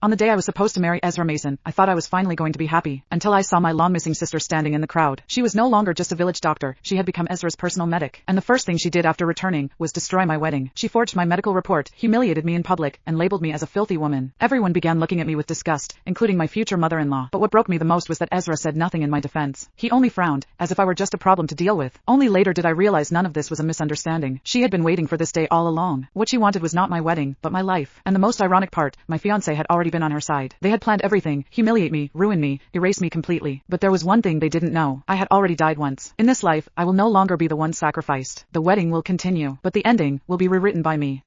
On the day I was supposed to marry Ezra Mason, I thought I was finally going to be happy, until I saw my long-missing sister standing in the crowd. She was no longer just a village doctor, she had become Ezra's personal medic, and the first thing she did after returning was destroy my wedding. She forged my medical report, humiliated me in public, and labeled me as a filthy woman. Everyone began looking at me with disgust, including my future mother-in-law. But what broke me the most was that Ezra said nothing in my defense. He only frowned, as if I were just a problem to deal with. Only later did I realize none of this was a misunderstanding. She had been waiting for this day all along. What she wanted was not my wedding, but my life. And the most ironic part, my fiancé had already been on her side. They had planned everything, humiliate me, ruin me, erase me completely. But there was one thing they didn't know. I had already died once. In this life, I will no longer be the one sacrificed. The wedding will continue, but the ending will be rewritten by me.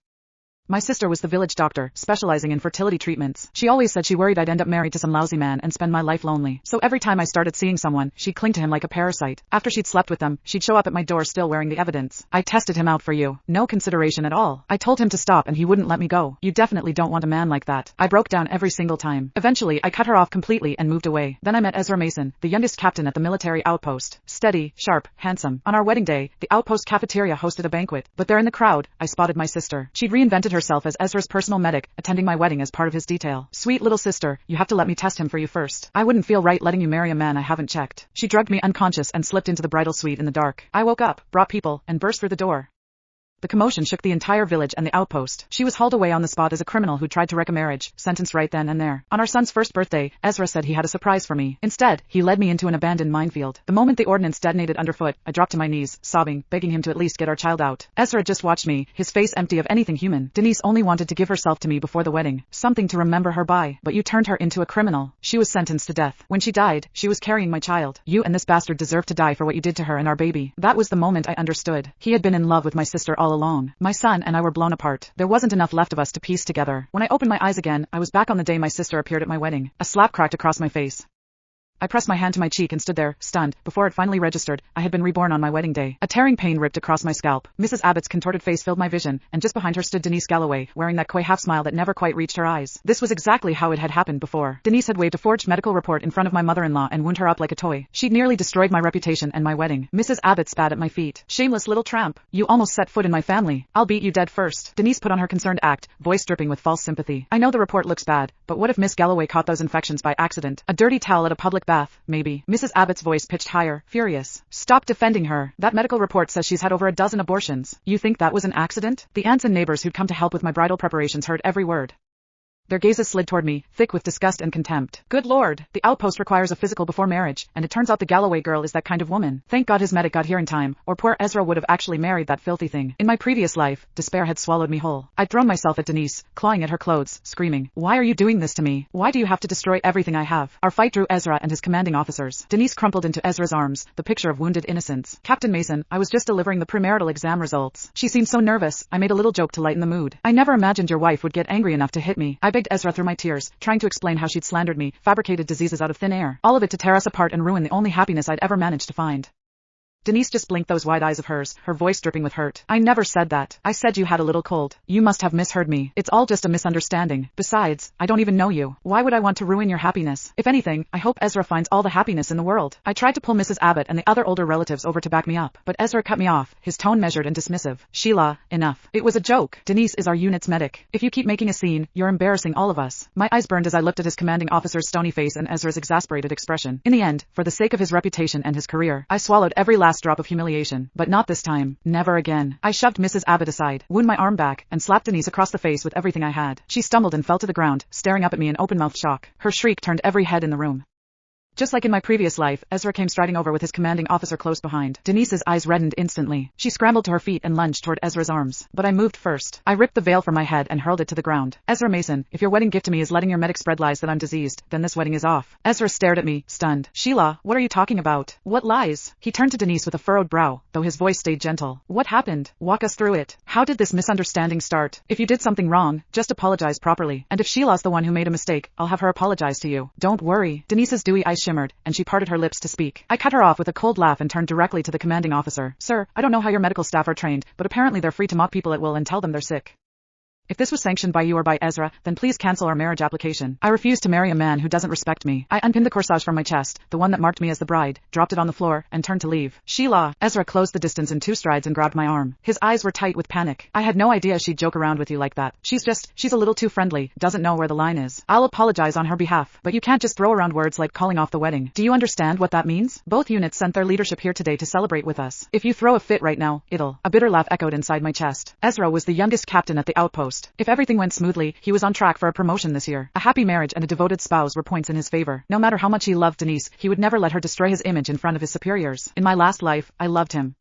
My sister was the village doctor, specializing in fertility treatments. She always said she worried I'd end up married to some lousy man and spend my life lonely. So every time I started seeing someone, she'd cling to him like a parasite. After she'd slept with them, she'd show up at my door still wearing the evidence. I tested him out for you. No consideration at all. I told him to stop and he wouldn't let me go. You definitely don't want a man like that. I broke down every single time. Eventually, I cut her off completely and moved away. Then I met Ezra Mason, the youngest captain at the military outpost. Steady, sharp, handsome. On our wedding day, the outpost cafeteria hosted a banquet. But there in the crowd, I spotted my sister. She'd reinvented herself as Ezra's personal medic, attending my wedding as part of his detail. Sweet little sister, you have to let me test him for you first. I wouldn't feel right letting you marry a man I haven't checked. She drugged me unconscious and slipped into the bridal suite in the dark. I woke up, brought people, and burst through the door. The commotion shook the entire village and the outpost. She was hauled away on the spot as a criminal who tried to wreck a marriage, sentenced right then and there. On our son's first birthday, Ezra said he had a surprise for me. Instead, he led me into an abandoned minefield. The moment the ordnance detonated underfoot, I dropped to my knees, sobbing, begging him to at least get our child out. Ezra just watched me, his face empty of anything human. Denise only wanted to give herself to me before the wedding, something to remember her by. But you turned her into a criminal. She was sentenced to death. When she died, she was carrying my child. You and this bastard deserve to die for what you did to her and our baby. That was the moment I understood. He had been in love with my sister all along. My son and I were blown apart. There wasn't enough left of us to piece together. When I opened my eyes again, I was back on the day my sister appeared at my wedding. A slap cracked across my face. I pressed my hand to my cheek and stood there, stunned. Before it finally registered, I had been reborn on my wedding day. A tearing pain ripped across my scalp. Mrs. Abbott's contorted face filled my vision, and just behind her stood Denise Galloway, wearing that coy half-smile that never quite reached her eyes. This was exactly how it had happened before. Denise had waved a forged medical report in front of my mother-in-law and wound her up like a toy. She'd nearly destroyed my reputation and my wedding. Mrs. Abbott spat at my feet. Shameless little tramp. You almost set foot in my family. I'll beat you dead first. Denise put on her concerned act, voice dripping with false sympathy. I know the report looks bad, but what if Miss Galloway caught those infections by accident? A dirty towel at a public bath, maybe. Mrs. Abbott's voice pitched higher, furious. Stop defending her. That medical report says she's had over a dozen abortions. You think that was an accident? The aunts and neighbors who'd come to help with my bridal preparations heard every word. Their gazes slid toward me, thick with disgust and contempt. Good Lord, the outpost requires a physical before marriage, and it turns out the Galloway girl is that kind of woman. Thank God his medic got here in time, or poor Ezra would have actually married that filthy thing. In my previous life, despair had swallowed me whole. I'd thrown myself at Denise, clawing at her clothes, screaming, "Why are you doing this to me? Why do you have to destroy everything I have?" Our fight drew Ezra and his commanding officers. Denise crumpled into Ezra's arms, the picture of wounded innocence. Captain Mason, I was just delivering the premarital exam results. She seemed so nervous, I made a little joke to lighten the mood. I never imagined your wife would get angry enough to hit me. I begged Ezra through my tears, trying to explain how she'd slandered me, fabricated diseases out of thin air. All of it to tear us apart and ruin the only happiness I'd ever managed to find. Denise just blinked those wide eyes of hers, her voice dripping with hurt. I never said that. I said you had a little cold. You must have misheard me. It's all just a misunderstanding. Besides, I don't even know you. Why would I want to ruin your happiness? If anything, I hope Ezra finds all the happiness in the world. I tried to pull Mrs. Abbott and the other older relatives over to back me up, but Ezra cut me off, his tone measured and dismissive. Sheila, enough. It was a joke. Denise is our unit's medic. If you keep making a scene, you're embarrassing all of us. My eyes burned as I looked at his commanding officer's stony face and Ezra's exasperated expression. In the end, for the sake of his reputation and his career, I swallowed every last drop of humiliation. But not this time. Never again. I shoved Mrs. Abbott aside, wound my arm back, and slapped Denise across the face with everything I had. She stumbled and fell to the ground, staring up at me in open-mouthed shock. Her shriek turned every head in the room. Just like in my previous life, Ezra came striding over with his commanding officer close behind. Denise's eyes reddened instantly. She scrambled to her feet and lunged toward Ezra's arms. But I moved first. I ripped the veil from my head and hurled it to the ground. Ezra Mason, if your wedding gift to me is letting your medic spread lies that I'm diseased, then this wedding is off. Ezra stared at me, stunned. Sheila, what are you talking about? What lies? He turned to Denise with a furrowed brow, though his voice stayed gentle. What happened? Walk us through it. How did this misunderstanding start? If you did something wrong, just apologize properly. And if Sheila's the one who made a mistake, I'll have her apologize to you. Don't worry. Denise's dewy eyes shimmered, and she parted her lips to speak. I cut her off with a cold laugh and turned directly to the commanding officer. Sir, I don't know how your medical staff are trained, but apparently they're free to mock people at will and tell them they're sick. If this was sanctioned by you or by Ezra, then please cancel our marriage application. I refuse to marry a man who doesn't respect me. I unpinned the corsage from my chest, the one that marked me as the bride, dropped it on the floor, and turned to leave. Sheila. Ezra closed the distance in 2 strides and grabbed my arm. His eyes were tight with panic. I had no idea she'd joke around with you like that. She's a little too friendly, doesn't know where the line is. I'll apologize on her behalf, but you can't just throw around words like calling off the wedding. Do you understand what that means? Both units sent their leadership here today to celebrate with us. If you throw a fit right now, it'll. A bitter laugh echoed inside my chest. Ezra was the youngest captain at the outpost. If everything went smoothly, he was on track for a promotion this year. A happy marriage and a devoted spouse were points in his favor. No matter how much he loved Denise, he would never let her destroy his image in front of his superiors. In my last life, I loved him.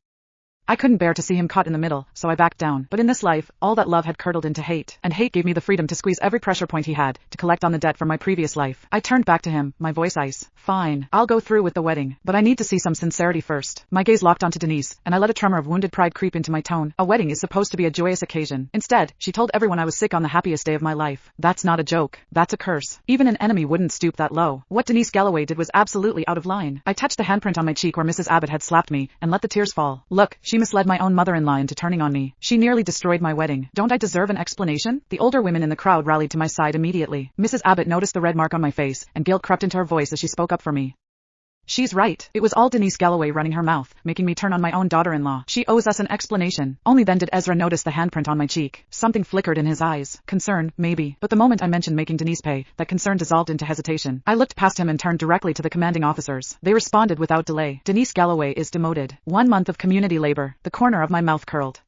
I couldn't bear to see him caught in the middle, so I backed down. But in this life, all that love had curdled into hate, and hate gave me the freedom to squeeze every pressure point he had, to collect on the debt from my previous life. I turned back to him, my voice ice. Fine, I'll go through with the wedding, but I need to see some sincerity first. My gaze locked onto Denise, and I let a tremor of wounded pride creep into my tone. A wedding is supposed to be a joyous occasion. Instead, she told everyone I was sick on the happiest day of my life. That's not a joke. That's a curse. Even an enemy wouldn't stoop that low. What Denise Galloway did was absolutely out of line. I touched the handprint on my cheek where Mrs. Abbott had slapped me, and let the tears fall. Look, she misled my own mother-in-law into turning on me. She nearly destroyed my wedding. Don't I deserve an explanation? The older women in the crowd rallied to my side immediately. Mrs. Abbott noticed the red mark on my face, and guilt crept into her voice as she spoke up for me. She's right. It was all Denise Galloway running her mouth, making me turn on my own daughter-in-law. She owes us an explanation. Only then did Ezra notice the handprint on my cheek. Something flickered in his eyes. Concern, maybe. But the moment I mentioned making Denise pay, that concern dissolved into hesitation. I looked past him and turned directly to the commanding officers. They responded without delay. Denise Galloway is demoted. 1 month of community labor. The corner of my mouth curled.